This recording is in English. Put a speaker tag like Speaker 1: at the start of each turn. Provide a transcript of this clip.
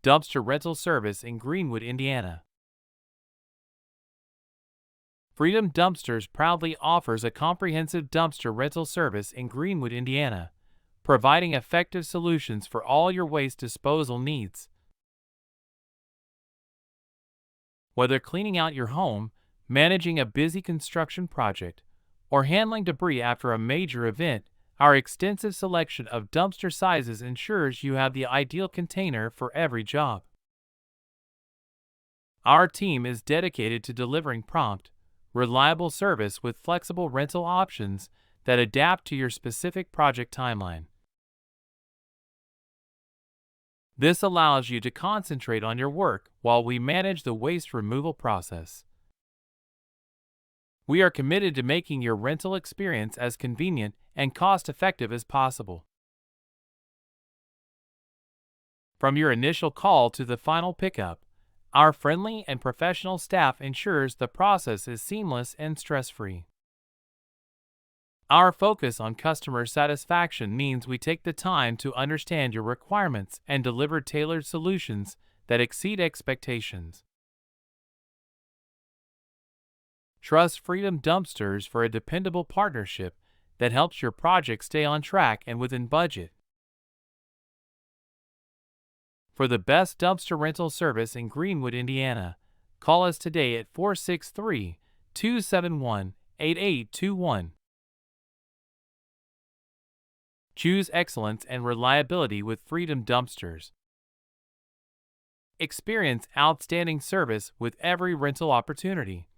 Speaker 1: dumpster rental service in Greenwood, Indiana. Freedom Dumpsters proudly offers a comprehensive dumpster rental service in Greenwood, Indiana, providing effective solutions for all your waste disposal needs. Whether cleaning out your home, managing a busy construction project, or handling debris after a major event, our extensive selection of dumpster sizes ensures you have the ideal container for every job. Our team is dedicated to delivering prompt, reliable service with flexible rental options that adapt to your specific project timeline. This allows you to concentrate on your work while we manage the waste removal process. We are committed to making your rental experience as convenient and cost-effective as possible. From your initial call to the final pickup, our friendly and professional staff ensures the process is seamless and stress-free. Our focus on customer satisfaction means we take the time to understand your requirements and deliver tailored solutions that exceed expectations. Trust Freedom Dumpsters for a dependable partnership that helps your project stay on track and within budget. For the best dumpster rental service in Greenwood, Indiana, call us today at 463-271-8821. Choose excellence and reliability with Freedom Dumpsters. Experience outstanding service with every rental opportunity.